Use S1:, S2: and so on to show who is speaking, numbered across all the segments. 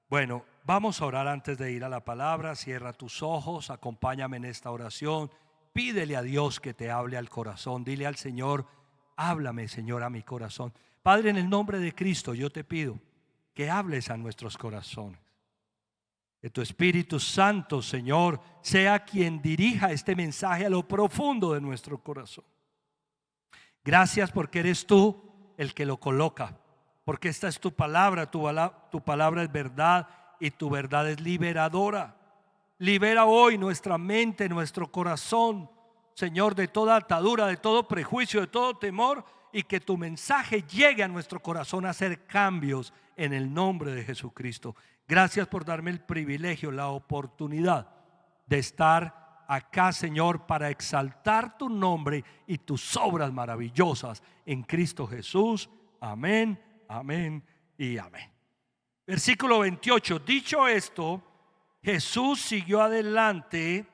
S1: Bueno, vamos a orar antes de ir a la palabra. Cierra tus ojos, acompáñame en esta oración. Pídele a Dios que te hable al corazón. Dile al Señor: háblame, Señor, a mi corazón. Padre, en el nombre de Cristo yo te pido que hables a nuestros corazones. Que tu Espíritu Santo, Señor, sea quien dirija este mensaje a lo profundo de nuestro corazón. Gracias porque eres tú el que lo coloca, porque esta es tu palabra, tu palabra es verdad y tu verdad es liberadora. Libera hoy nuestra mente, nuestro corazón, Señor, de toda atadura, de todo prejuicio, de todo temor, y que tu mensaje llegue a nuestro corazón a hacer cambios en el nombre de Jesucristo. Gracias por darme el privilegio, la oportunidad de estar acá, Señor, para exaltar tu nombre y tus obras maravillosas en Cristo Jesús. Amén, amén y amén. Versículo 28. Dicho esto, Jesús siguió adelante,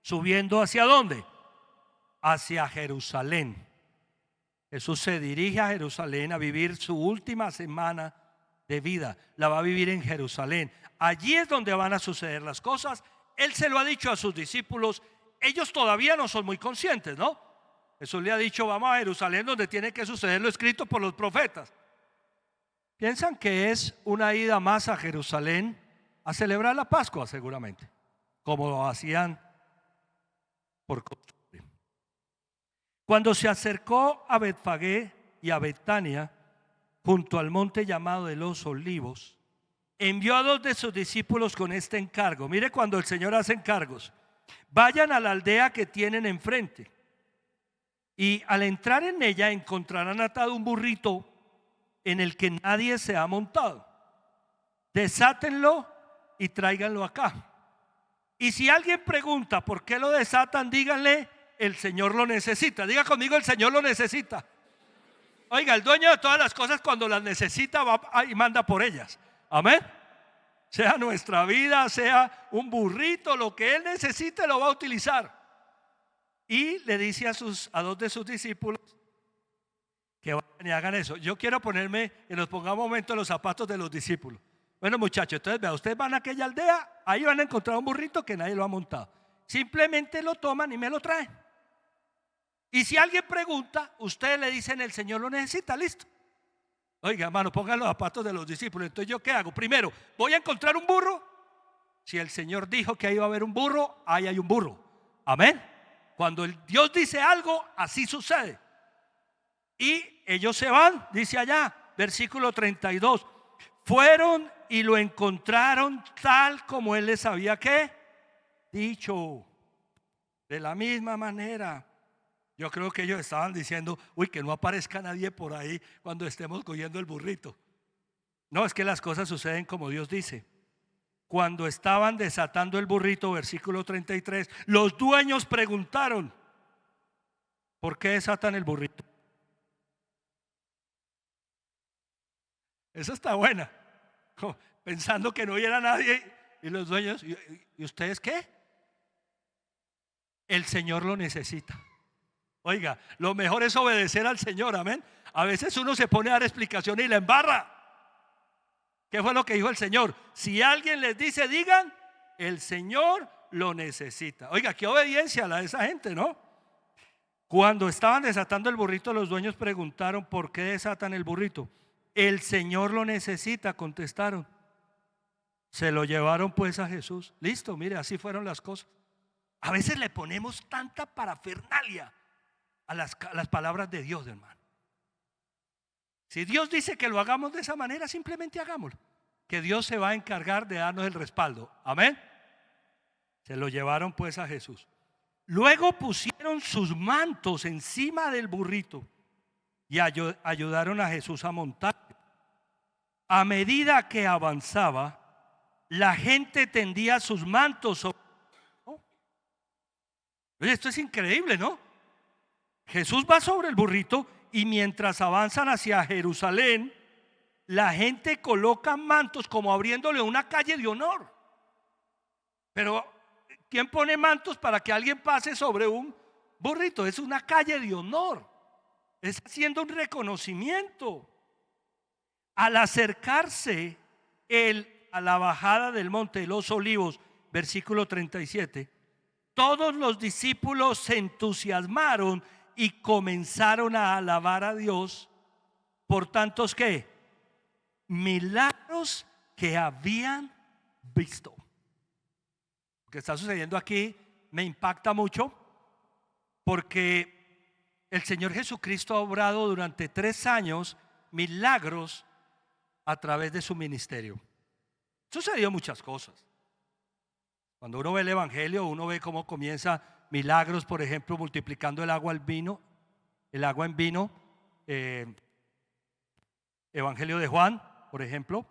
S1: subiendo ¿hacia dónde? Hacia Jerusalén. Jesús se dirige a Jerusalén a vivir su última semana de vida. La va a vivir en Jerusalén. Allí es donde van a suceder las cosas. Él se lo ha dicho a sus discípulos. Ellos todavía no son muy conscientes, ¿no? Jesús le ha dicho: vamos a Jerusalén, donde tiene que suceder lo escrito por los profetas. Piensan que es una ida más a Jerusalén a celebrar la Pascua, seguramente, como lo hacían por costumbre. Cuando se acercó a Betfagé y a Betania, junto al monte llamado de los Olivos, envió a 2 de sus discípulos con este encargo. Mire, cuando el Señor hace encargos: vayan a la aldea que tienen enfrente, y al entrar en ella encontrarán atado un burrito en el que nadie se ha montado. Desátenlo y tráiganlo acá. Y si alguien pregunta por qué lo desatan, díganle: el Señor lo necesita. Diga conmigo: el Señor lo necesita. Oiga, el dueño de todas las cosas, cuando las necesita, va y manda por ellas. Amén. Sea nuestra vida, sea un burrito, lo que Él necesite lo va a utilizar. Y le dice a 2 de sus discípulos que vayan y hagan eso. Yo quiero ponerme, que nos pongamos un momento en los zapatos de los discípulos. Bueno, muchachos, entonces vea, ustedes van a aquella aldea, ahí van a encontrar un burrito que nadie lo ha montado. Simplemente lo toman y me lo traen. Y si alguien pregunta, ustedes le dicen: el Señor lo necesita. Listo. Oiga, hermano, pongan los zapatos de los discípulos. Entonces, ¿yo qué hago? Primero, voy a encontrar un burro. Si el Señor dijo que ahí iba a haber un burro, ahí hay un burro. Amén. Cuando Dios dice algo, así sucede. Y ellos se van, dice allá, versículo 32. Fueron y lo encontraron tal como Él les había ¿qué? Dicho. De la misma manera. Yo creo que ellos estaban diciendo: uy, que no aparezca nadie por ahí cuando estemos cogiendo el burrito. No, es que las cosas suceden como Dios dice. Cuando estaban desatando el burrito, versículo 33, los dueños preguntaron: ¿por qué desatan el burrito? Esa está buena. Pensando que no hubiera nadie. Y los dueños: ¿y ustedes qué? El Señor lo necesita. Oiga, lo mejor es obedecer al Señor, amén. A veces uno se pone a dar explicaciones y la embarra. ¿Qué fue lo que dijo el Señor? Si alguien les dice, digan: el Señor lo necesita. Oiga, qué obediencia la de esa gente, ¿no? Cuando estaban desatando el burrito, los dueños preguntaron: ¿por qué desatan el burrito? El Señor lo necesita, contestaron. Se lo llevaron pues a Jesús. Listo, mire, así fueron las cosas. A veces le ponemos tanta parafernalia a las palabras de Dios, hermano. Si Dios dice que lo hagamos de esa manera, simplemente hagámoslo, que Dios se va a encargar de darnos el respaldo. Amén. Se lo llevaron pues a Jesús. Luego pusieron sus mantos encima del burrito y ayudaron a Jesús a montar. A medida que avanzaba, la gente tendía sus mantos sobre... Oye, esto es increíble, ¿no? Jesús va sobre el burrito y mientras avanzan hacia Jerusalén, la gente coloca mantos como abriéndole una calle de honor. Pero ¿quién pone mantos para que alguien pase sobre un burrito? Es una calle de honor. Es haciendo un reconocimiento. Al acercarse él a la bajada del monte de los Olivos, versículo 37, todos los discípulos se entusiasmaron y comenzaron a alabar a Dios por tantos que milagros que habían visto. Lo que está sucediendo aquí me impacta mucho, porque el Señor Jesucristo ha obrado durante 3 años milagros a través de su ministerio. Sucedió muchas cosas. Cuando uno ve el evangelio, uno ve cómo comienza milagros, por ejemplo, multiplicando el agua en vino, Evangelio de Juan, por ejemplo.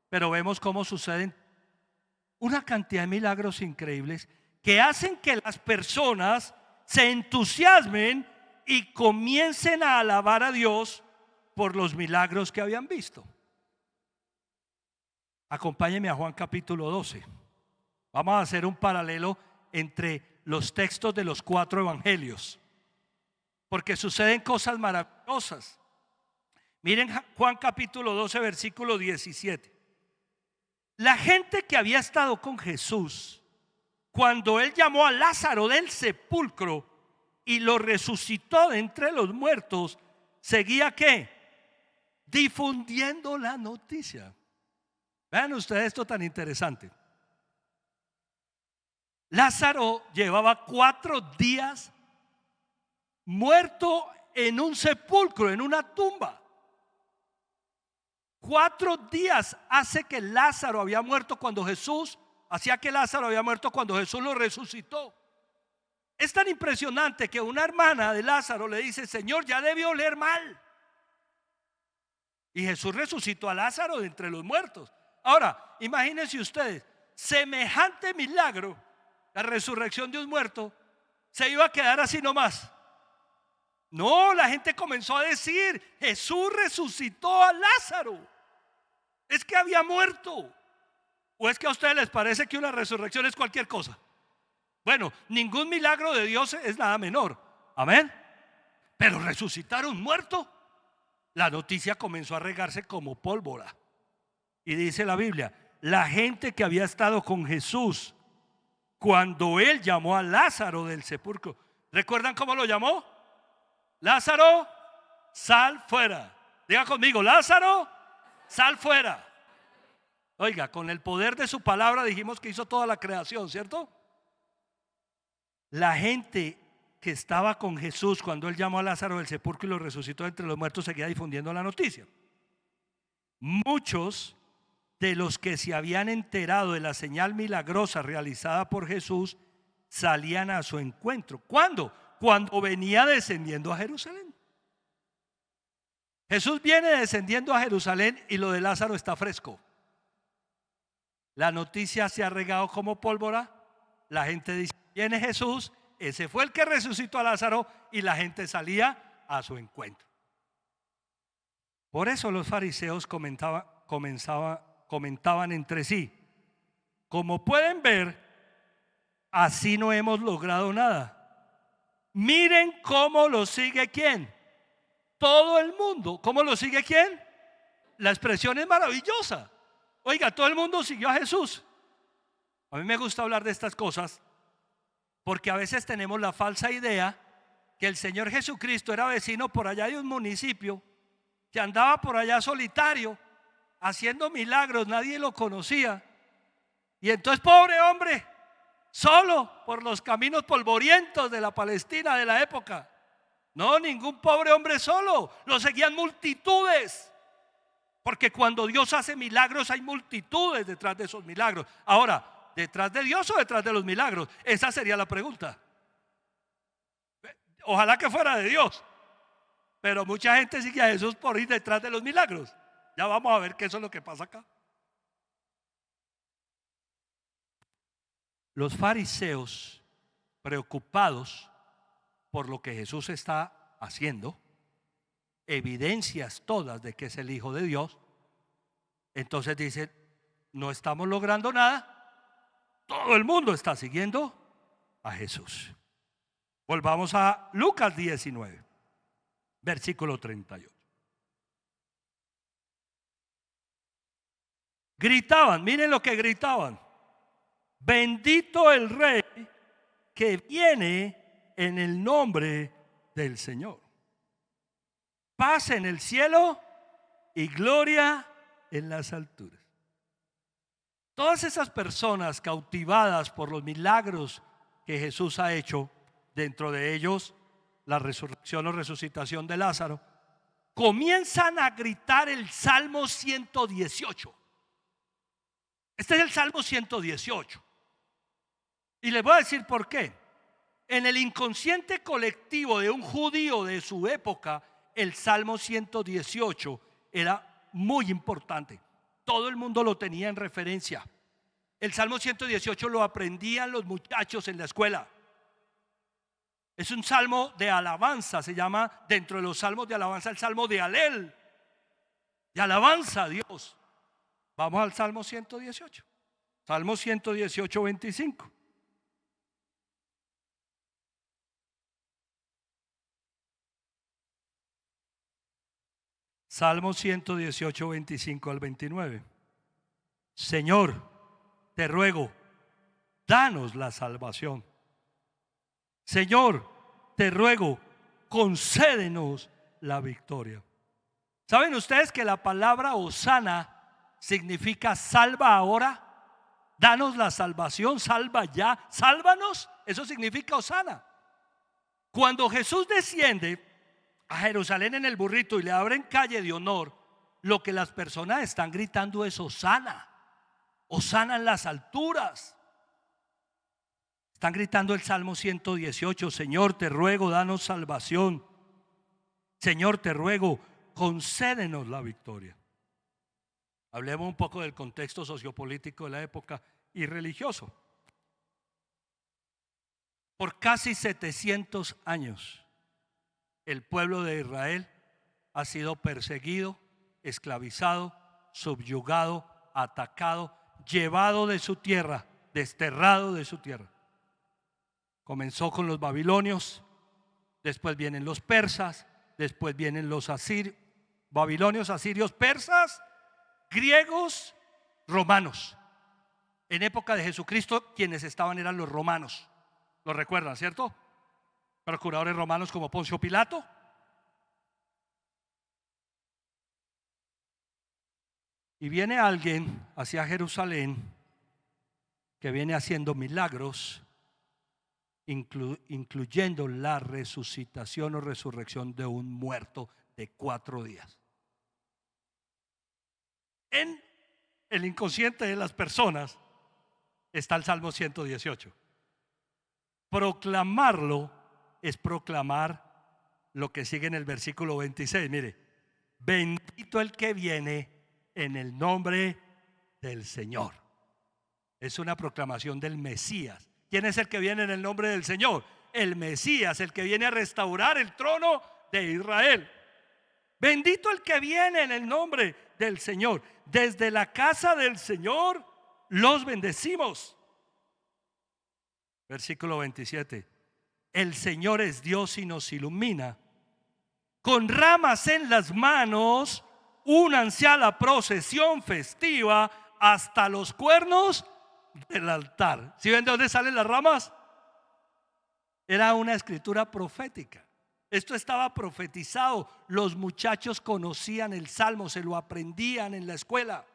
S1: Pero vemos cómo suceden una cantidad de milagros increíbles que hacen que las personas se entusiasmen y comiencen a alabar a Dios por los milagros que habían visto. Acompáñenme a Juan capítulo 12. Vamos a hacer un paralelo entre los textos de los 4 evangelios, porque suceden cosas maravillosas. Miren Juan capítulo 12, versículo 17. La gente que había estado con Jesús cuando Él llamó a Lázaro del sepulcro y lo resucitó de entre los muertos, seguía ¿qué? Difundiendo la noticia. Vean ustedes esto tan interesante. Lázaro llevaba 4 días muerto en un sepulcro, en una tumba. 4 días hace que Lázaro había muerto cuando Jesús, hacía que Lázaro había muerto cuando Jesús lo resucitó. Es tan impresionante que una hermana de Lázaro le dice: Señor, ya debió oler mal. Y Jesús resucitó a Lázaro de entre los muertos. Ahora, imagínense ustedes, semejante milagro, la resurrección de un muerto, se iba a quedar así nomás. No, la gente comenzó a decir: Jesús resucitó a Lázaro. Es que había muerto. ¿O es que a ustedes les parece que una resurrección es cualquier cosa? Bueno, ningún milagro de Dios es nada menor. Amén. Pero resucitar a un muerto, la noticia comenzó a regarse como pólvora. Y dice la Biblia: la gente que había estado con Jesús cuando Él llamó a Lázaro del sepulcro. ¿Recuerdan cómo lo llamó? Lázaro, sal fuera. Diga conmigo: Lázaro, sal fuera. Oiga, con el poder de su palabra dijimos que hizo toda la creación, ¿cierto? La gente que estaba con Jesús cuando Él llamó a Lázaro del sepulcro y lo resucitó entre los muertos seguía difundiendo la noticia. Muchos de los que se habían enterado de la señal milagrosa realizada por Jesús salían a su encuentro. ¿Cuándo? Cuando venía descendiendo a Jerusalén. Jesús viene descendiendo a Jerusalén y lo de Lázaro está fresco. La noticia se ha regado como pólvora. La gente dice: viene Jesús, ese fue el que resucitó a Lázaro, y la gente salía a su encuentro. Por eso los fariseos comentaban entre sí: como pueden ver, así no hemos logrado nada. Miren cómo lo sigue ¿quién? Todo el mundo. ¿Cómo lo sigue quién? La expresión es maravillosa. Oiga, todo el mundo siguió a Jesús. A mí me gusta hablar de estas cosas porque a veces tenemos la falsa idea que el Señor Jesucristo era vecino por allá de un municipio, que andaba por allá solitario haciendo milagros, nadie lo conocía, y entonces, pobre hombre, solo por los caminos polvorientos de la Palestina de la época. No, ningún pobre hombre solo, lo seguían multitudes, porque cuando Dios hace milagros hay multitudes detrás de esos milagros. Ahora, ¿detrás de Dios o detrás de los milagros? Esa sería la pregunta. Ojalá que fuera de Dios, pero mucha gente sigue a Jesús por ir detrás de los milagros. Ya vamos a ver que eso es lo que pasa acá. Los fariseos, preocupados por lo que Jesús está haciendo, evidencias todas de que es el Hijo de Dios, entonces dicen: no estamos logrando nada. Todo el mundo está siguiendo a Jesús. Volvamos a Lucas 19, versículo 38. Gritaban, miren lo que gritaban: bendito el Rey que viene en el nombre del Señor. Paz en el cielo y gloria en las alturas. Todas esas personas cautivadas por los milagros que Jesús ha hecho, dentro de ellos la resurrección o resucitación de Lázaro, comienzan a gritar el Salmo 118. Este es el Salmo 118. Y les voy a decir por qué. En el inconsciente colectivo de un judío de su época, el Salmo 118 era muy importante. Todo el mundo lo tenía en referencia. El Salmo 118 lo aprendían los muchachos en la escuela. Es un salmo de alabanza, se llama dentro de los salmos de alabanza el salmo de Alel, de alabanza a Dios. Vamos al Salmo 118. Salmo 118, 25. Salmo 118, 25 al 29. Señor, te ruego, danos la salvación. Señor, te ruego, concédenos la victoria. ¿Saben ustedes que la palabra hosana significa salva ahora? Danos la salvación, salva ya, sálvanos. Eso significa hosana. Cuando Jesús desciende a Jerusalén en el burrito y le abren calle de honor, lo que las personas están gritando es hosana. Hosana en las alturas. Están gritando el Salmo 118. Señor, te ruego, danos salvación. Señor, te ruego, concédenos la victoria. Hablemos un poco del contexto sociopolítico de la época y religioso. Por casi 700 años, el pueblo de Israel ha sido perseguido, esclavizado, subyugado, atacado, llevado de su tierra, desterrado de su tierra. Comenzó con los babilonios, después vienen los persas, después vienen los asirios, babilonios, asirios, persas, griegos, romanos. En época de Jesucristo quienes estaban eran los romanos. ¿Lo recuerdan, cierto? Procuradores romanos como Poncio Pilato. Y viene alguien hacia Jerusalén que viene haciendo milagros, incluyendo la resucitación o resurrección de un muerto de 4 días. En el inconsciente de las personas está el Salmo 118. Proclamarlo es proclamar lo que sigue en el versículo 26. Mire, bendito el que viene en el nombre del Señor. Es una proclamación del Mesías. ¿Quién es el que viene en el nombre del Señor? El Mesías, el que viene a restaurar el trono de Israel. Bendito el que viene en el nombre del Señor. Desde la casa del Señor los bendecimos. Versículo 27. El Señor es Dios y nos ilumina. Con ramas en las manos, únanse a la procesión festiva hasta los cuernos del altar. ¿Sí ven de dónde salen las ramas? Era una escritura profética. Esto estaba profetizado. Los muchachos conocían el salmo, se lo aprendían en la escuela.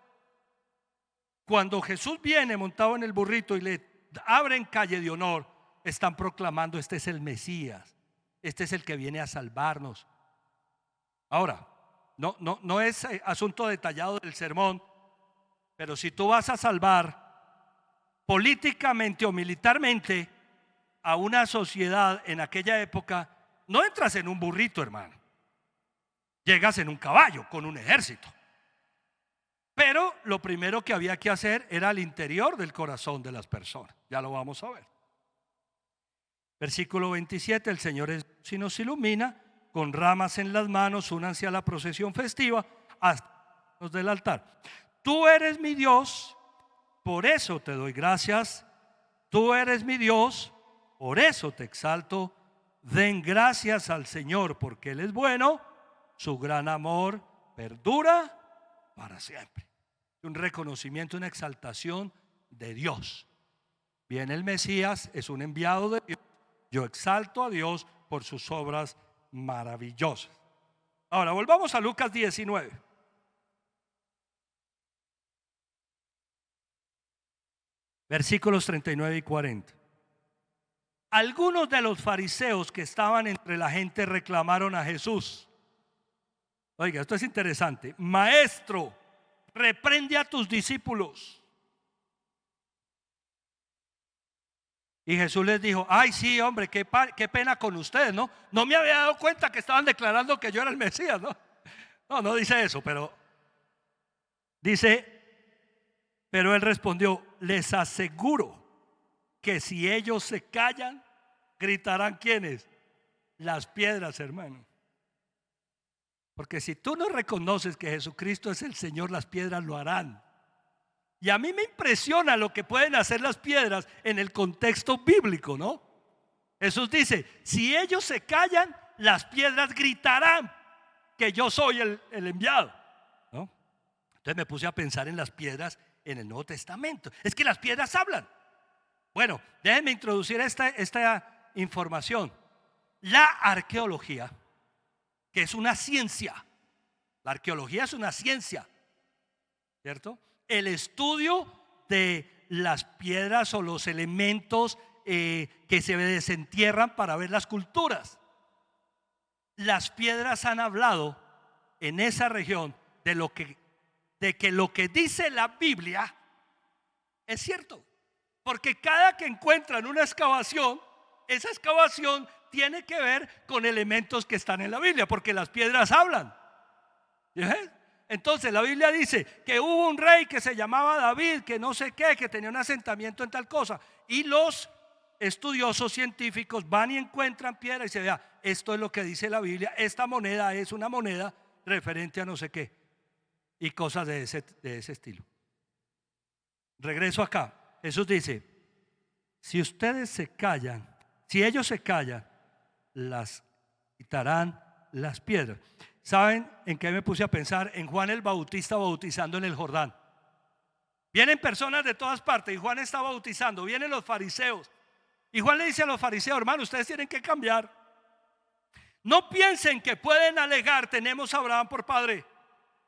S1: Cuando Jesús viene montado en el burrito y le abren calle de honor, están proclamando: este es el Mesías, este es el que viene a salvarnos. Ahora, no es asunto detallado del sermón, pero si tú vas a salvar políticamente o militarmente a una sociedad en aquella época, no entras en un burrito, hermano. Llegas en un caballo con un ejército. Pero lo primero que había que hacer era al interior del corazón de las personas. Ya lo vamos a ver. Versículo 27. El Señor es, si nos ilumina, con ramas en las manos, únanse a la procesión festiva hasta los del altar. Tú eres mi Dios, por eso te doy gracias. Tú eres mi Dios, por eso te exalto. Den gracias al Señor, porque Él es bueno, su gran amor perdura para siempre. un reconocimiento, una exaltación de Dios. Viene el Mesías, es un enviado de Dios. Yo exalto a Dios por sus obras maravillosas. Ahora volvamos a Lucas 19. Versículos 39 y 40. Algunos de los fariseos que estaban entre la gente reclamaron a Jesús. Oiga, esto es interesante. Maestro, reprende a tus discípulos. Y Jesús les dijo: ay, sí, hombre, qué pena con ustedes, ¿no? No me había dado cuenta que estaban declarando que yo era el Mesías, ¿no? No dice eso, pero dice, pero él respondió: les aseguro que si ellos se callan, gritarán. ¿Quiénes? Las piedras, hermano. Porque si tú no reconoces que Jesucristo es el Señor, las piedras lo harán. Y a mí me impresiona lo que pueden hacer las piedras en el contexto bíblico, ¿no? Jesús dice: si ellos se callan, las piedras gritarán que yo soy el enviado, ¿no? Entonces me puse a pensar en las piedras en el Nuevo Testamento. Es que las piedras hablan. Bueno, déjenme introducir esta información. La arqueología, que es una ciencia, la arqueología es una ciencia, ¿cierto? El estudio de las piedras o los elementos que se desentierran para ver las culturas. Las piedras han hablado en esa región de que lo que dice la Biblia es cierto. Porque cada que encuentran una excavación, esa excavación tiene que ver con elementos que están en la Biblia, porque las piedras hablan. ¿Sí? Entonces la Biblia dice que hubo un rey que se llamaba David, que no sé qué, que tenía un asentamiento en tal cosa. Y los estudiosos científicos van y encuentran piedra y se vea, esto es lo que dice la Biblia, esta moneda es una moneda referente a no sé qué. Y cosas de ese estilo. Regreso acá. Jesús dice: si ustedes se callan, si ellos se callan, las quitarán las piedras. ¿Saben en qué me puse a pensar? En Juan el Bautista bautizando en el Jordán. Vienen personas de todas partes y Juan está bautizando. Vienen los fariseos y Juan le dice a los fariseos: hermano, ustedes tienen que cambiar. No piensen que pueden alegar: tenemos a Abraham por padre,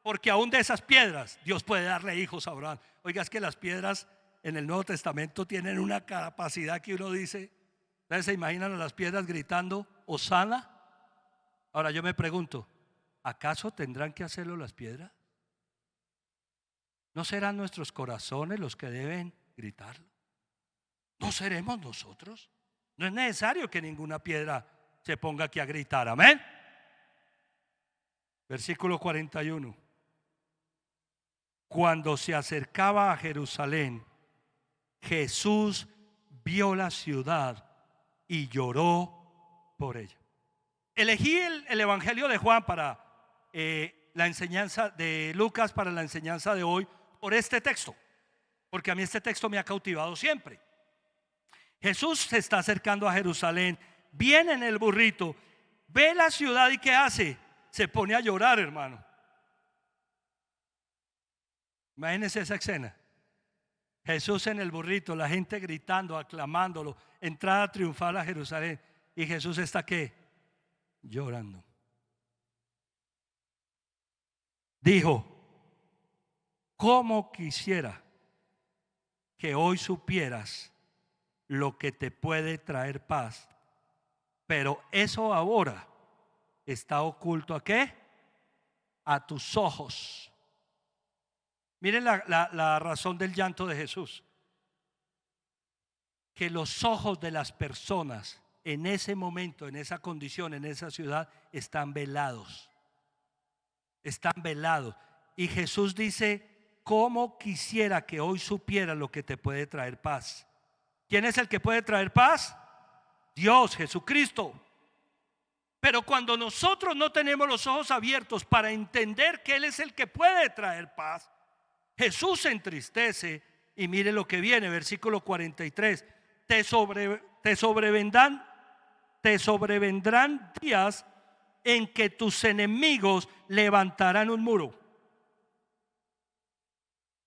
S1: porque aún de esas piedras Dios puede darle hijos a Abraham. Oiga, es que las piedras en el Nuevo Testamento tienen una capacidad que uno dice. ¿Ustedes se imaginan a las piedras gritando Hosana? Ahora yo me pregunto, ¿acaso tendrán que hacerlo las piedras? ¿No serán nuestros corazones los que deben gritarlo? ¿No seremos nosotros? No es necesario que ninguna piedra se ponga aquí a gritar. Amén. Versículo 41. Cuando se acercaba a Jerusalén, Jesús vio la ciudad y lloró por ella. Elegí el Evangelio de Juan para la enseñanza de Lucas, para la enseñanza de hoy, por este texto, porque a mí este texto me ha cautivado siempre. Jesús se está acercando a Jerusalén, viene en el burrito, ve la ciudad y ¿qué hace? Se pone a llorar, hermano. Imagínense esa escena. Jesús en el burrito, la gente gritando, aclamándolo, entrada triunfal a Jerusalén, y Jesús está ¿qué? Llorando. Dijo: cómo quisiera que hoy supieras lo que te puede traer paz, pero eso ahora está oculto ¿a qué? A tus ojos. Miren la razón del llanto de Jesús. Que los ojos de las personas en ese momento, en esa condición, en esa ciudad, están velados. Están velados. Y Jesús dice: cómo quisiera que hoy supiera lo que te puede traer paz. ¿Quién es el que puede traer paz? Dios, Jesucristo. Pero cuando nosotros no tenemos los ojos abiertos para entender que Él es el que puede traer paz, Jesús se entristece y mire lo que viene, versículo 43. Te sobrevendrán días en que tus enemigos levantarán un muro.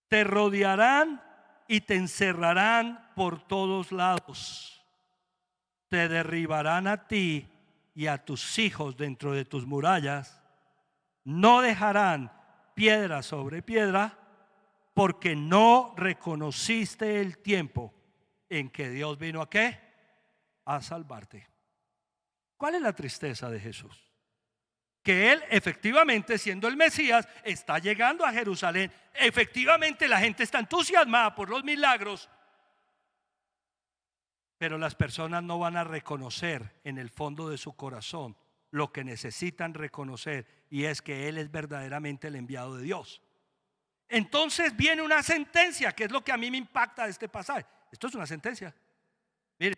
S1: Te rodearán y te encerrarán por todos lados. Te derribarán a ti y a tus hijos dentro de tus murallas. No dejarán piedra sobre piedra, porque no reconociste el tiempo en que Dios vino ¿a qué? A salvarte. ¿Cuál es la tristeza de Jesús? Que Él efectivamente, siendo el Mesías, está llegando a Jerusalén. Efectivamente la gente está entusiasmada por los milagros, pero las personas no van a reconocer en el fondo de su corazón lo que necesitan reconocer, y es que Él es verdaderamente el enviado de Dios. Entonces viene una sentencia, que es lo que a mí me impacta de este pasaje. Esto es una sentencia. Miren,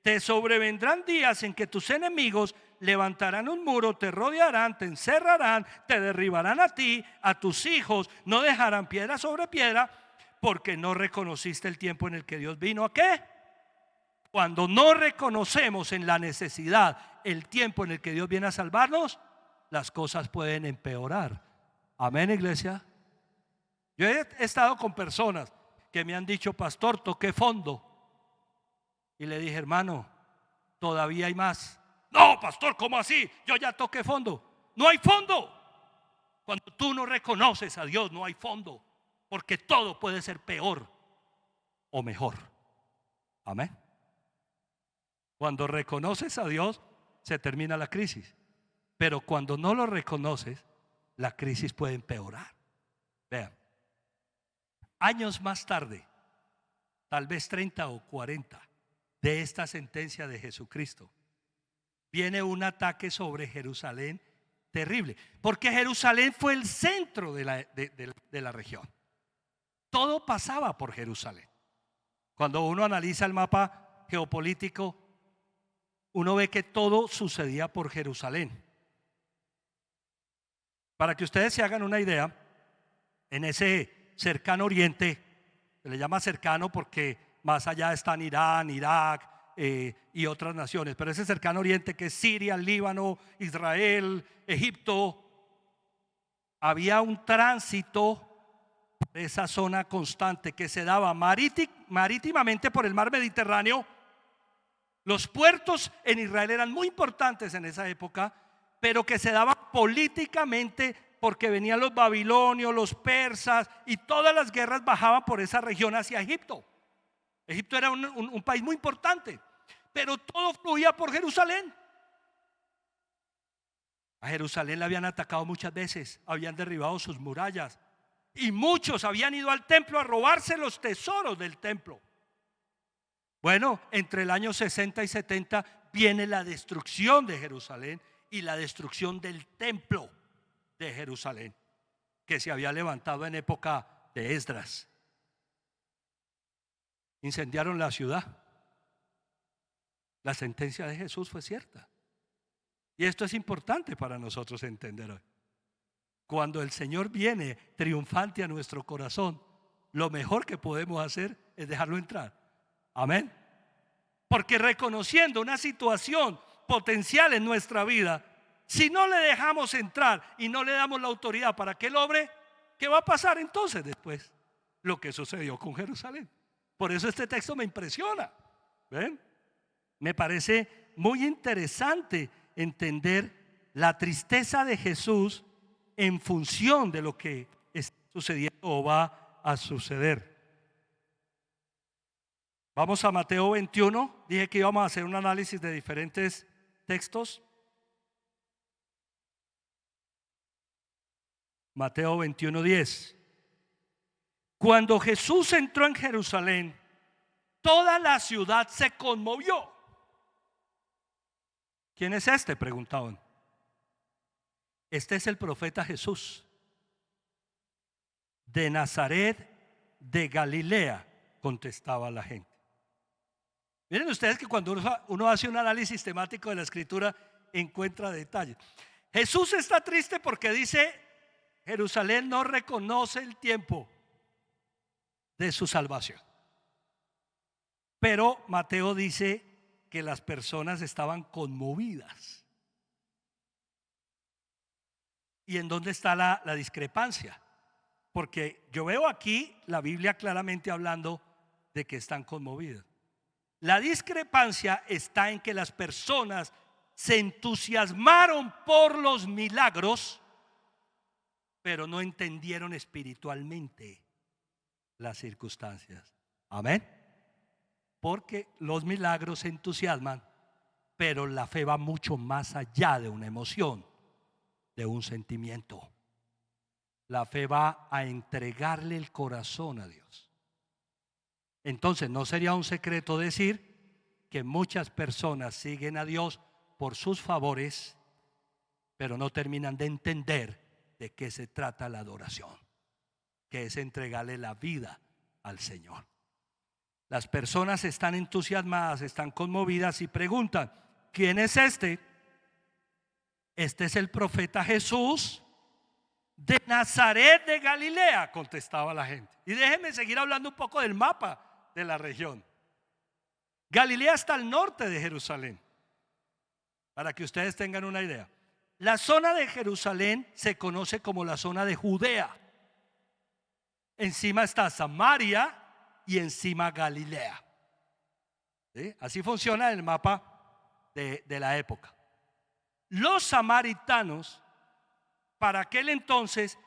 S1: te sobrevendrán días en que tus enemigos levantarán un muro, te rodearán, te encerrarán, te derribarán a ti, a tus hijos, no dejarán piedra sobre piedra, porque no reconociste el tiempo en el que Dios vino ¿a qué? Cuando no reconocemos en la necesidad el tiempo en el que Dios viene a salvarnos, las cosas pueden empeorar. Amén, iglesia. Yo he estado con personas que me han dicho: pastor, toqué fondo. Y le dije: hermano, todavía hay más. No, pastor, ¿cómo así? Yo ya toqué fondo. No hay fondo. Cuando tú no reconoces a Dios, no hay fondo, porque todo puede ser peor o mejor. Amén. Cuando reconoces a Dios, se termina la crisis. Pero cuando no lo reconoces, la crisis puede empeorar. Vean, años más tarde, tal vez 30 o 40 de esta sentencia de Jesucristo, viene un ataque sobre Jerusalén terrible, porque Jerusalén fue el centro de la región. Todo pasaba por Jerusalén. Cuando uno analiza el mapa geopolítico, uno ve que todo sucedía por Jerusalén. Para que ustedes se hagan una idea, en ese cercano oriente, se le llama cercano porque más allá están Irán, Irak y otras naciones, pero ese cercano oriente que es Siria, Líbano, Israel, Egipto, había un tránsito de esa zona constante que se daba marítimamente por el mar Mediterráneo. Los puertos en Israel eran muy importantes en esa época, pero que se daban políticamente porque venían los babilonios, los persas, y todas las guerras bajaban por esa región hacia Egipto. Egipto era un país muy importante, pero todo fluía por Jerusalén. A Jerusalén la habían atacado muchas veces, habían derribado sus murallas, y muchos habían ido al templo a robarse los tesoros del templo. Bueno, entre el año 60 y 70 viene la destrucción de Jerusalén y la destrucción del templo de Jerusalén, que se había levantado en época de Esdras. Incendiaron la ciudad. La sentencia de Jesús fue cierta. Y esto es importante para nosotros entender hoy. Cuando el Señor viene triunfante a nuestro corazón, lo mejor que podemos hacer es dejarlo entrar. Amén. Porque reconociendo una situación potencial en nuestra vida, si no le dejamos entrar y no le damos la autoridad para que él obre, ¿qué va a pasar entonces después? Lo que sucedió con Jerusalén. Por eso este texto me impresiona. ¿Ven? Me parece muy interesante entender la tristeza de Jesús en función de lo que está sucediendo o va a suceder. Vamos a Mateo 21. Dije que íbamos a hacer un análisis de diferentes textos. Mateo 21:10. Cuando Jesús entró en Jerusalén, toda la ciudad se conmovió. ¿Quién es este?, preguntaban. Este es el profeta Jesús, de Nazaret de Galilea, contestaba la gente. Miren ustedes que cuando uno hace un análisis sistemático de la escritura, encuentra detalles. Jesús está triste porque dice: Jerusalén no reconoce el tiempo de su salvación. Pero Mateo dice que las personas estaban conmovidas. ¿Y en dónde está la discrepancia? Porque yo veo aquí la Biblia claramente hablando de que están conmovidas. La discrepancia está en que las personas se entusiasmaron por los milagros, pero no entendieron espiritualmente las circunstancias. Amén. Porque los milagros se entusiasman, pero la fe va mucho más allá de una emoción, de un sentimiento. La fe va a entregarle el corazón a Dios. Entonces no sería un secreto decir que muchas personas siguen a Dios por sus favores, pero no terminan de entender de qué se trata la adoración, que es entregarle la vida al Señor. Las personas están entusiasmadas, están conmovidas y preguntan: ¿quién es este? Este es el profeta Jesús de Nazaret de Galilea, contestaba la gente. Y déjenme seguir hablando un poco del mapa de la región. Galilea está al norte de Jerusalén, para que ustedes tengan una idea. La zona de Jerusalén se conoce como la zona de Judea. Encima está Samaria y encima Galilea. ¿Sí? Así funciona el mapa de la época. Los samaritanos para aquel entonces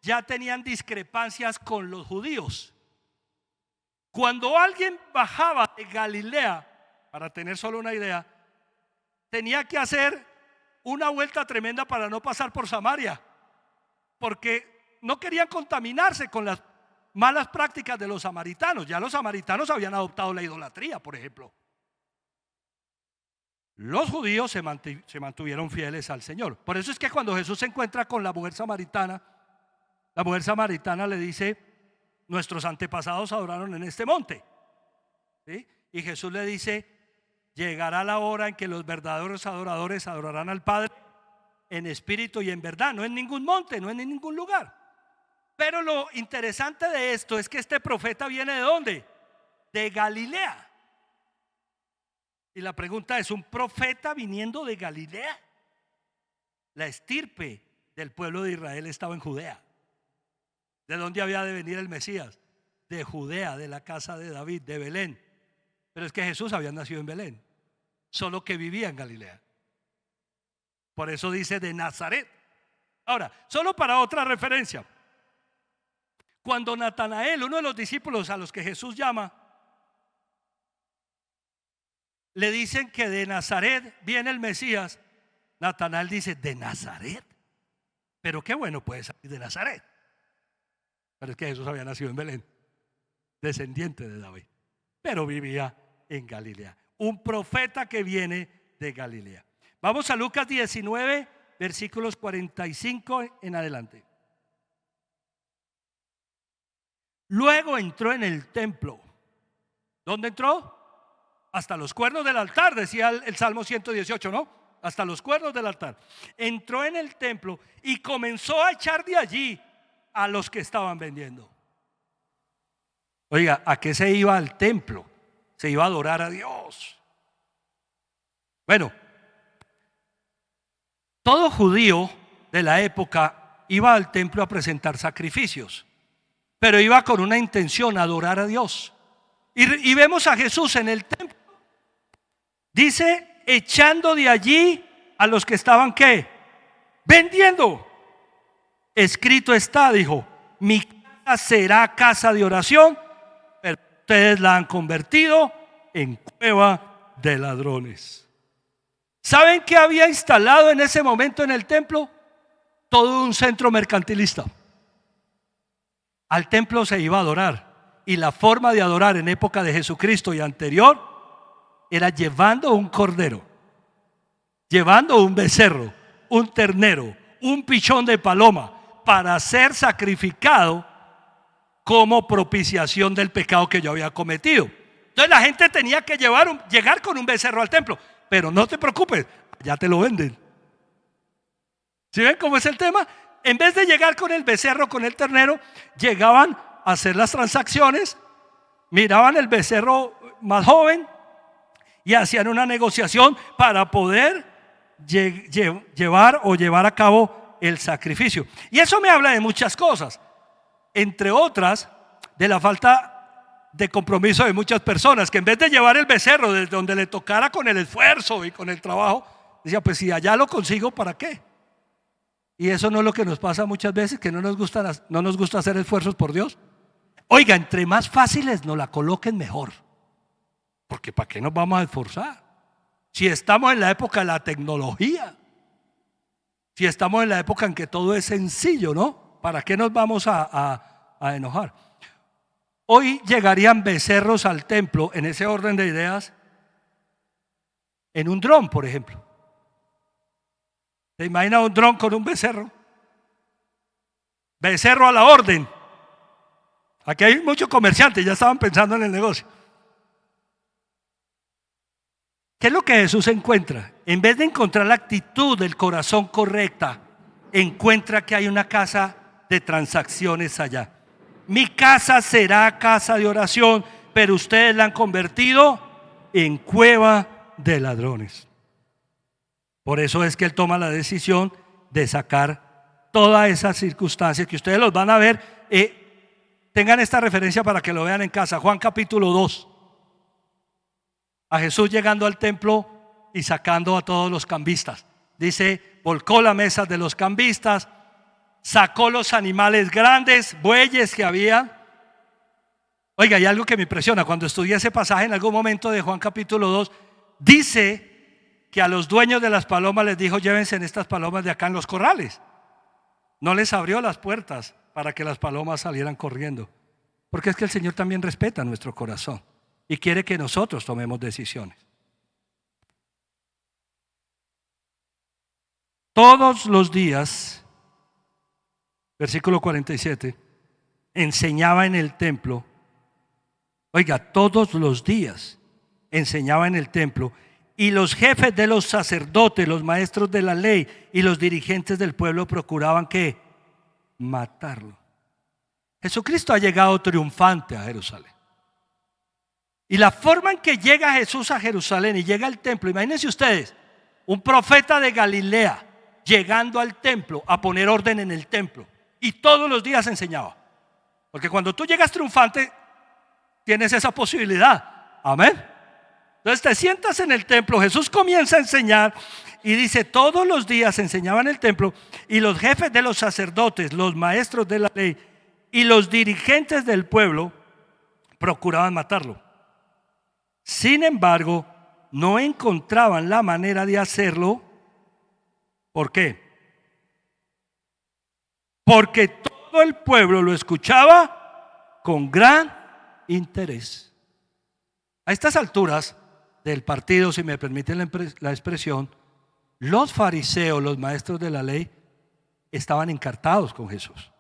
S1: ya tenían discrepancias con los judíos. Cuando alguien bajaba de Galilea, para tener solo una idea, tenía que hacer una vuelta tremenda para no pasar por Samaria, porque no querían contaminarse con las malas prácticas de los samaritanos. Ya los samaritanos habían adoptado la idolatría, por ejemplo. Los judíos se mantuvieron fieles al Señor. Por eso es que cuando Jesús se encuentra con la mujer samaritana le dice: nuestros antepasados adoraron en este monte. ¿Sí? Y Jesús le dice: llegará la hora en que los verdaderos adoradores adorarán al Padre en espíritu y en verdad, no en ningún monte, no en ningún lugar. Pero lo interesante de esto es que este profeta viene ¿de dónde? De Galilea. Y la pregunta es: ¿un profeta viniendo de Galilea? La estirpe del pueblo de Israel estaba en Judea. ¿De dónde había de venir el Mesías? De Judea, de la casa de David, de Belén. Pero es que Jesús había nacido en Belén, solo que vivía en Galilea. Por eso dice de Nazaret. Ahora, solo para otra referencia, cuando Natanael, uno de los discípulos a los que Jesús llama, le dicen que de Nazaret viene el Mesías, Natanael dice: ¿de Nazaret? Pero qué bueno puede salir de Nazaret. Pero es que Jesús había nacido en Belén, descendiente de David, pero vivía en Galilea. Un profeta que viene de Galilea. Vamos a Lucas 19, versículos 45 en adelante. Luego entró en el templo. ¿Dónde entró? Hasta los cuernos del altar, decía el Salmo 118, ¿no? Hasta los cuernos del altar. Entró en el templo y comenzó a echar de allí a los que estaban vendiendo. Oiga, ¿a qué se iba al templo? Se iba a adorar a Dios. Bueno, todo judío de la época iba al templo a presentar sacrificios, pero iba con una intención: adorar a Dios. Y vemos a Jesús en el templo. Dice: echando de allí a los que estaban ¿qué? Vendiendo. Escrito está, dijo: mi casa será casa de oración, pero ustedes la han convertido en cueva de ladrones. ¿Saben qué había instalado en ese momento en el templo? Todo un centro mercantilista. Al templo se iba a adorar, y la forma de adorar en época de Jesucristo y anterior era llevando un cordero, llevando un becerro, un ternero, un pichón de paloma, para ser sacrificado como propiciación del pecado que yo había cometido. Entonces la gente tenía que llegar con un becerro al templo. Pero no te preocupes, ya te lo venden. ¿Sí ven cómo es el tema? En vez de llegar con el becerro, con el ternero, llegaban a hacer las transacciones, miraban el becerro más joven y hacían una negociación para poder llevar a cabo el sacrificio. Y eso me habla de muchas cosas. entre otras, de la falta de compromiso de muchas personas, que en vez de llevar el becerro desde donde le tocara con el esfuerzo y con el trabajo, decía, pues si allá lo consigo, ¿para qué? Y eso no es lo que nos pasa muchas veces, que no nos gusta hacer esfuerzos por Dios. Oiga, entre más fáciles nos la coloquen, mejor. Porque ¿para qué nos vamos a esforzar? Si estamos en la época de la tecnología, si estamos en la época en que todo es sencillo, ¿no? ¿Para qué nos vamos a enojar? Hoy llegarían becerros al templo, en ese orden de ideas, en un dron, por ejemplo. ¿Se imagina un dron con un becerro? Becerro a la orden. Aquí hay muchos comerciantes, ya estaban pensando en el negocio. ¿Qué es lo que Jesús encuentra? En vez de encontrar la actitud del corazón correcta, encuentra que hay una casa de transacciones allá. Mi casa será casa de oración, pero ustedes la han convertido en cueva de ladrones. Por eso es que él toma la decisión de sacar todas esas circunstancias que ustedes los van a ver. Tengan esta referencia para que lo vean en casa. Juan capítulo 2. A Jesús llegando al templo y sacando a todos los cambistas. Dice, volcó la mesa de los cambistas, sacó los animales grandes, bueyes que había. Oiga, hay algo que me impresiona. Cuando estudié ese pasaje en algún momento de Juan capítulo 2, dice que a los dueños de las palomas les dijo, llévense en estas palomas de acá en los corrales. No les abrió las puertas para que las palomas salieran corriendo. Porque es que el Señor también respeta nuestro corazón y quiere que nosotros tomemos decisiones. Todos los días, versículo 47, enseñaba en el templo. Oiga, todos los días enseñaba en el templo, y los jefes de los sacerdotes, los maestros de la ley y los dirigentes del pueblo procuraban ¿qué? Matarlo. Jesucristo ha llegado triunfante a Jerusalén. Y la forma en que llega Jesús a Jerusalén y llega al templo, imagínense ustedes, un profeta de Galilea llegando al templo a poner orden en el templo, y todos los días enseñaba. Porque cuando tú llegas triunfante, tienes esa posibilidad. Amén. Entonces te sientas en el templo, Jesús comienza a enseñar y dice, todos los días enseñaba en el templo, y los jefes de los sacerdotes, los maestros de la ley y los dirigentes del pueblo procuraban matarlo. Sin embargo, no encontraban la manera de hacerlo. ¿Por qué? Porque todo el pueblo lo escuchaba con gran interés. A estas alturas del partido, si me permiten la expresión, los fariseos, los maestros de la ley, estaban encartados con Jesús.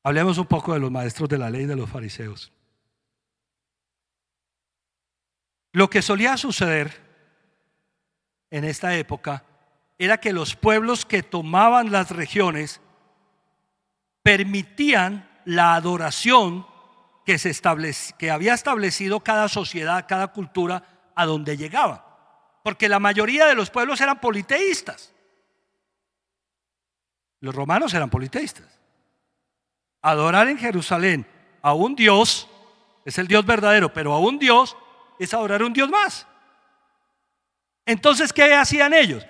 S1: Hablemos un poco de los maestros de la ley y de los fariseos. Lo que solía suceder en esta época era que los pueblos que tomaban las regiones permitían la adoración que había establecido cada sociedad, cada cultura a donde llegaban. Porque la mayoría de los pueblos eran politeístas. Los romanos eran politeístas. Adorar en Jerusalén a un Dios es el Dios verdadero, pero a un Dios es adorar a un Dios más. Entonces, ¿qué hacían ellos?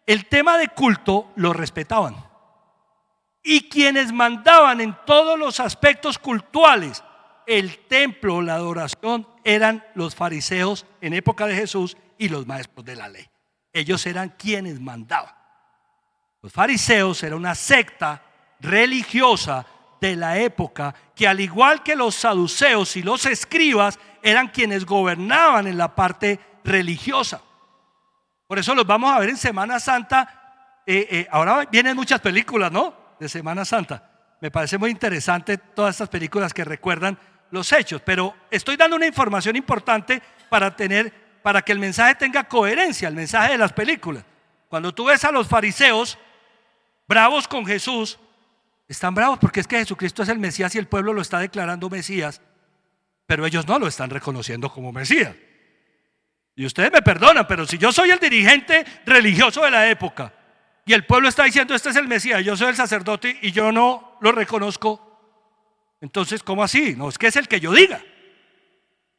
S1: El tema de culto lo respetaban. Y quienes mandaban en todos los aspectos cultuales, el templo, la adoración, eran los fariseos en época de Jesús y los maestros de la ley. Ellos eran quienes mandaban. Los fariseos eran una secta religiosa de la época que, al igual que los saduceos y los escribas, eran quienes gobernaban en la parte religiosa. Por eso los vamos a ver en Semana Santa. Ahora vienen muchas películas, ¿no?, de Semana Santa. Me parece muy interesante todas estas películas que recuerdan los hechos, pero estoy dando una información importante para que el mensaje tenga coherencia, el mensaje de las películas. Cuando tú ves a los fariseos bravos con Jesús, están bravos porque es que Jesucristo es el Mesías y el pueblo lo está declarando Mesías, pero ellos no lo están reconociendo como Mesías. Y ustedes me perdonan, pero si yo soy el dirigente religioso de la época y el pueblo está diciendo: este es el Mesías, yo soy el sacerdote y yo no lo reconozco. Entonces, ¿cómo así? No, es que es el que yo diga.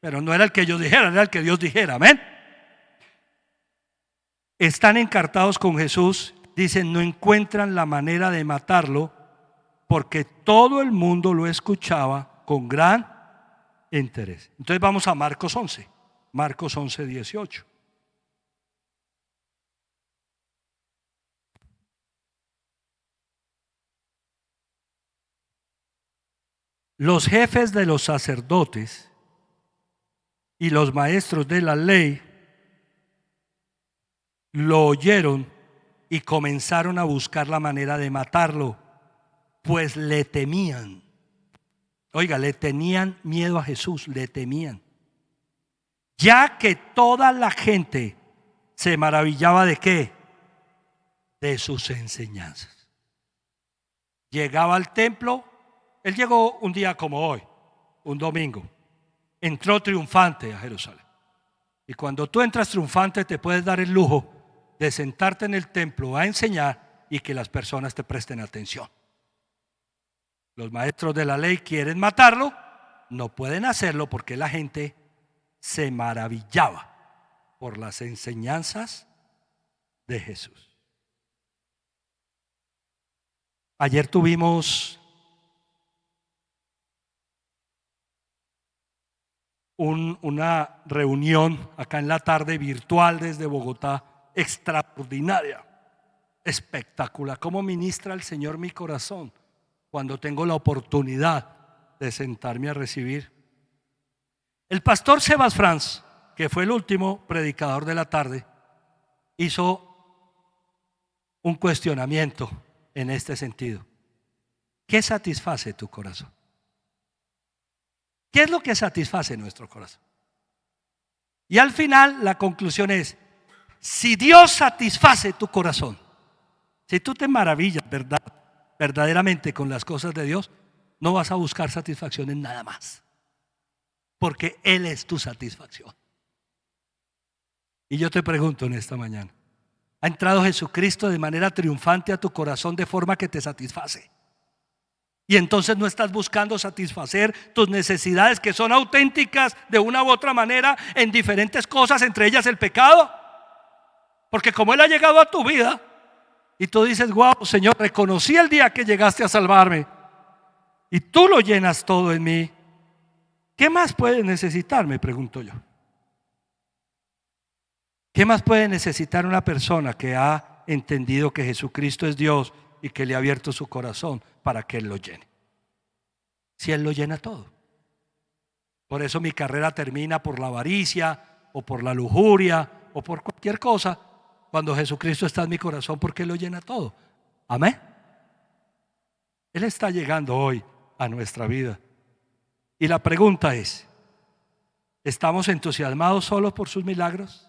S1: Pero no era el que yo dijera, era el que Dios dijera. Amén. Están encartados con Jesús. Dicen: no encuentran la manera de matarlo, porque todo el mundo lo escuchaba con gran interés. Entonces vamos a Marcos 11. Marcos 11, 18. Los jefes de los sacerdotes y los maestros de la ley lo oyeron y comenzaron a buscar la manera de matarlo, pues le temían. Oiga, le tenían miedo a Jesús, le temían, ya que toda la gente se maravillaba ¿de qué? De sus enseñanzas. Llegaba al templo. Él llegó un día como hoy, un domingo. Entró triunfante a Jerusalén. Y cuando tú entras triunfante, te puedes dar el lujo de sentarte en el templo a enseñar y que las personas te presten atención. Los maestros de la ley quieren matarlo, no pueden hacerlo porque la gente se maravillaba por las enseñanzas de Jesús. Ayer tuvimos una reunión acá en la tarde virtual desde Bogotá, extraordinaria, espectacular. Cómo ministra el Señor mi corazón cuando tengo la oportunidad de sentarme a recibir. El pastor Sebas Franz, que fue el último predicador de la tarde, hizo un cuestionamiento en este sentido. ¿Qué satisface tu corazón? ¿Qué es lo que satisface nuestro corazón? Y al final la conclusión es: si Dios satisface tu corazón, si tú te maravillas, verdaderamente con las cosas de Dios, no vas a buscar satisfacción en nada más, porque Él es tu satisfacción. Y yo te pregunto en esta mañana: ¿ha entrado Jesucristo de manera triunfante a tu corazón de forma que te satisface? Y entonces no estás buscando satisfacer tus necesidades, que son auténticas de una u otra manera en diferentes cosas, entre ellas el pecado. Porque como Él ha llegado a tu vida y tú dices: wow, Señor, reconocí el día que llegaste a salvarme y tú lo llenas todo en mí, ¿qué más puede necesitar? Me pregunto yo. ¿Qué más puede necesitar una persona que ha entendido que Jesucristo es Dios y que le ha abierto su corazón para que Él lo llene? Si Él lo llena todo. Por eso mi carrera termina por la avaricia o por la lujuria o por cualquier cosa, cuando Jesucristo está en mi corazón, porque Él lo llena todo. Amén. Él está llegando hoy a nuestra vida. Y la pregunta es: ¿estamos entusiasmados solo por sus milagros?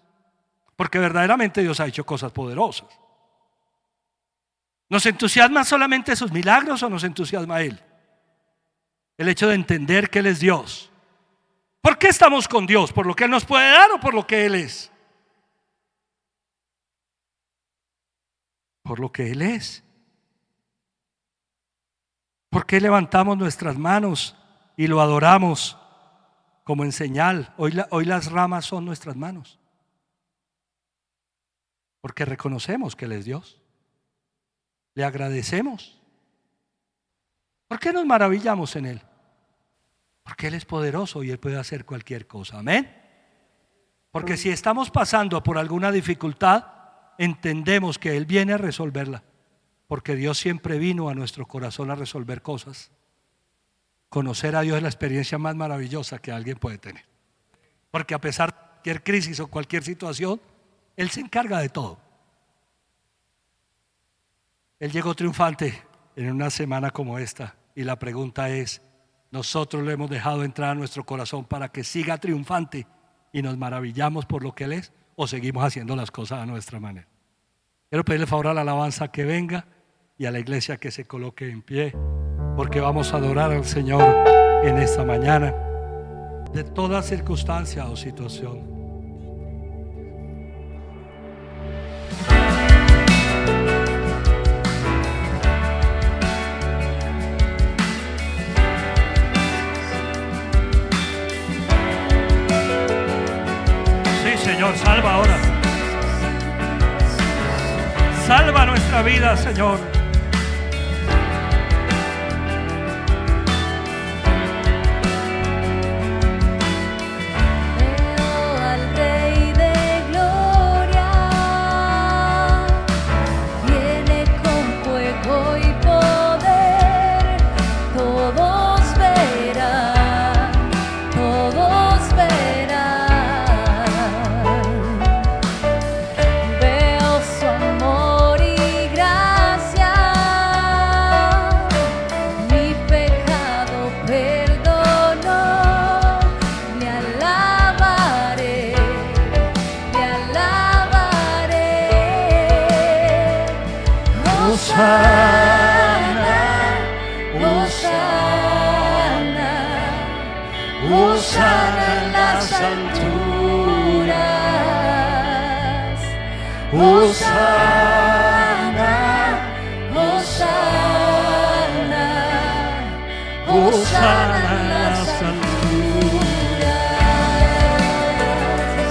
S1: Porque verdaderamente Dios ha hecho cosas poderosas. ¿Nos entusiasma solamente sus milagros o nos entusiasma Él? El hecho de entender que Él es Dios. ¿Por qué estamos con Dios? ¿Por lo que Él nos puede dar o por lo que Él es? Por lo que Él es. ¿Por qué levantamos nuestras manos y lo adoramos como en señal? Hoy las ramas son nuestras manos. Porque reconocemos que Él es Dios. Le agradecemos. ¿Por qué nos maravillamos en Él? Porque Él es poderoso y Él puede hacer cualquier cosa. Amén. Porque si estamos pasando por alguna dificultad, entendemos que Él viene a resolverla. Porque Dios siempre vino a nuestro corazón a resolver cosas. Conocer a Dios es la experiencia más maravillosa que alguien puede tener. Porque a pesar de cualquier crisis o cualquier situación, Él se encarga de todo. Él llegó triunfante en una semana como esta, y la pregunta es: ¿nosotros lo hemos dejado entrar a nuestro corazón para que siga triunfante y nos maravillamos por lo que Él es, o seguimos haciendo las cosas a nuestra manera? Quiero pedirle favor a la alabanza que venga y a la iglesia que se coloque en pie, porque vamos a adorar al Señor en esta mañana, de toda circunstancia o situación. Señor, salva ahora. Salva nuestra vida, Señor.
S2: Hosana en las alturas, Hosana, Hosana, Hosana en las alturas.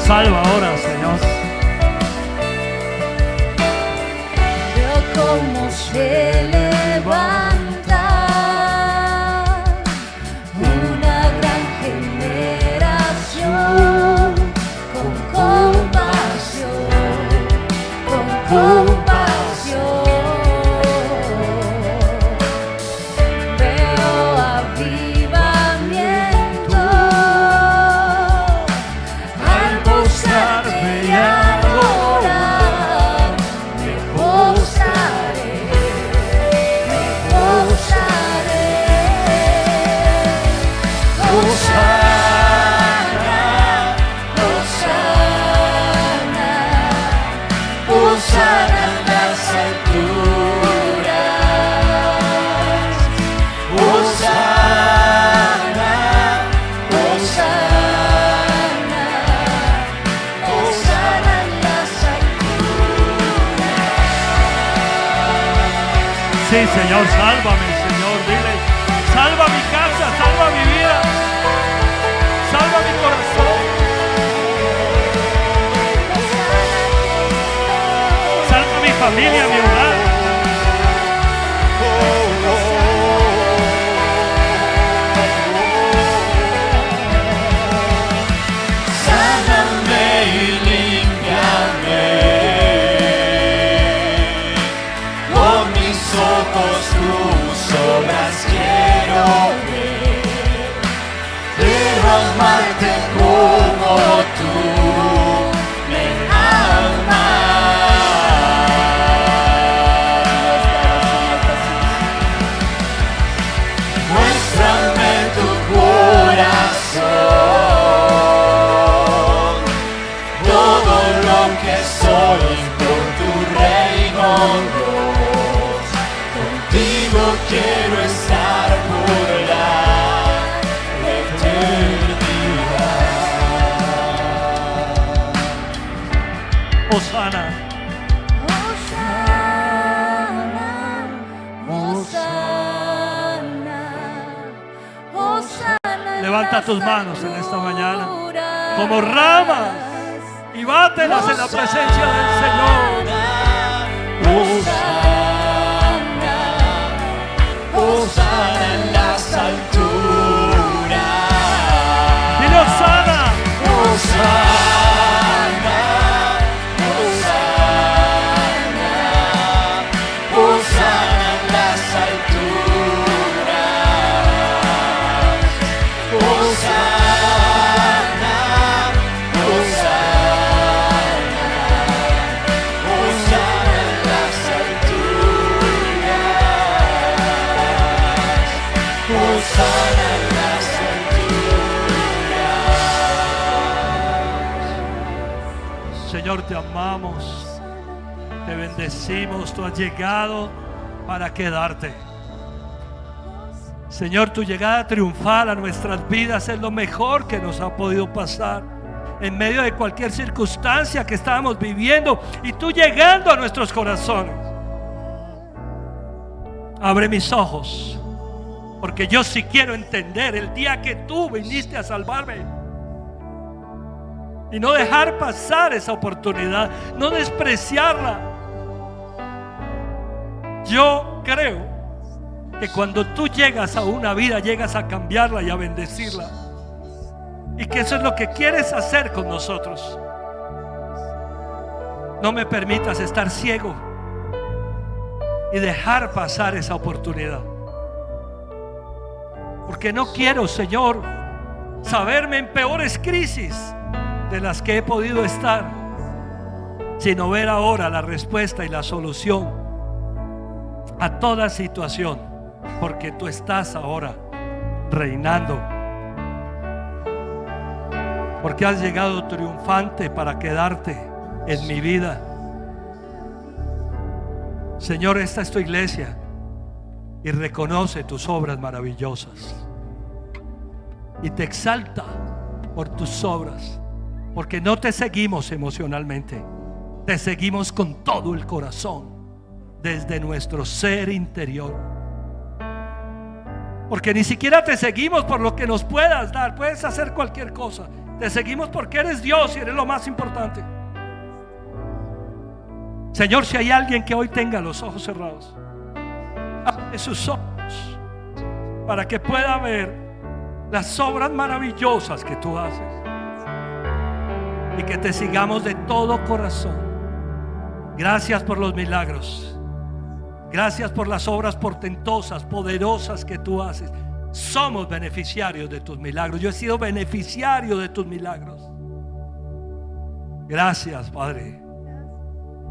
S1: Salva ahora, Señor.
S2: Veo cómo se levanta una gran generación con compasión, con compasión. Veo avivamiento al postrarme y adorar. Me postraré, me postraré. Hosana, Hosana, Hosana en las alturas. Hosana, Hosana, Hosana en las alturas.
S1: Sí, Señor, sálvame, Señor. Dile, salva mi casa, salva mi vida, salva mi corazón, salva mi familia, mi hogar.
S2: Sáname y límpiame, con mis ojos tus obras quiero ver, quiero amarte como tú me amas. Muéstrame tu corazón, todo lo que soy por tu reino, Dios. Contigo quiero estar por la eternidad.
S1: Hosana.
S2: Hosana, Hosana.
S1: Levanta tus manos en esta mañana como ramas y bátelas en la presencia del Señor.
S2: Hosana, Hosana en las alturas.
S1: Dile, Hosana.
S2: Hosana, Hosana, Hosana en las alturas. Hosana, Hosana, Hosana en las alturas. Hosana en las alturas.
S1: Señor, te amamos, te bendecimos, tú has llegado para quedarte. Señor, tu llegada triunfal a nuestras vidas es lo mejor que nos ha podido pasar en medio de cualquier circunstancia que estábamos viviendo, y tú llegando a nuestros corazones. Abre mis ojos, porque yo sí quiero entender el día que tú viniste a salvarme. y no dejar pasar esa oportunidad, no despreciarla. Yo creo que cuando tú llegas a una vida, llegas a cambiarla y a bendecirla, y que eso es lo que quieres hacer con nosotros. No me permitas estar ciego y dejar pasar esa oportunidad, porque no quiero, Señor, saberme en peores crisis de las que he podido estar, sino ver ahora la respuesta y la solución a toda situación, porque tú estás ahora reinando, porque has llegado triunfante para quedarte en mi vida. Señor, esta es tu iglesia y reconoce tus obras maravillosas y te exalta por tus obras, porque no te seguimos emocionalmente, te seguimos con todo el corazón, desde nuestro ser interior, porque ni siquiera te seguimos por lo que nos puedas dar. Puedes hacer cualquier cosa, te seguimos porque eres Dios y eres lo más importante. Señor, si hay alguien que hoy tenga los ojos cerrados, abre sus ojos para que pueda ver las obras maravillosas que tú haces, y que te sigamos de todo corazón. Gracias por los milagros, gracias por las obras portentosas, poderosas que tú haces. Somos beneficiarios de tus milagros. Yo he sido beneficiario de tus milagros. Gracias, Padre,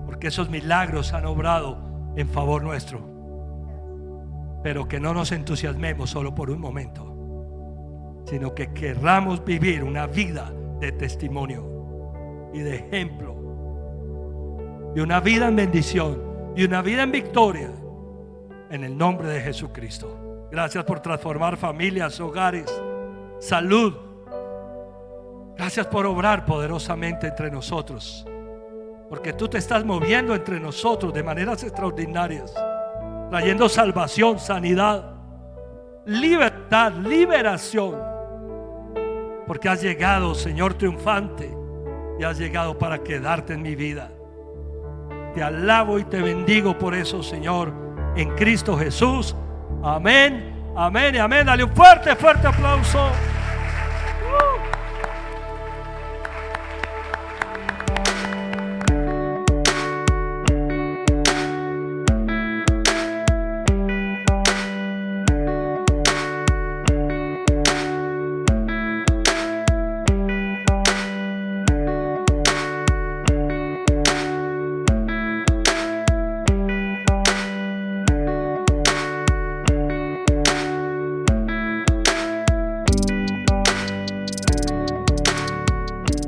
S1: porque esos milagros han obrado en favor nuestro. Pero que no nos entusiasmemos solo por un momento, sino que querramos vivir una vida de testimonio y de ejemplo, y una vida en bendición y una vida en victoria, en el nombre de Jesucristo. Gracias por transformar familias, hogares, salud. Gracias por obrar poderosamente entre nosotros, porque tú te estás moviendo entre nosotros de maneras extraordinarias, trayendo salvación, sanidad, libertad, liberación, porque has llegado, Señor, triunfante, y has llegado para quedarte en mi vida. Te alabo y te bendigo por eso, Señor, en Cristo Jesús. Amén, amén y amén. Dale un fuerte, fuerte aplauso.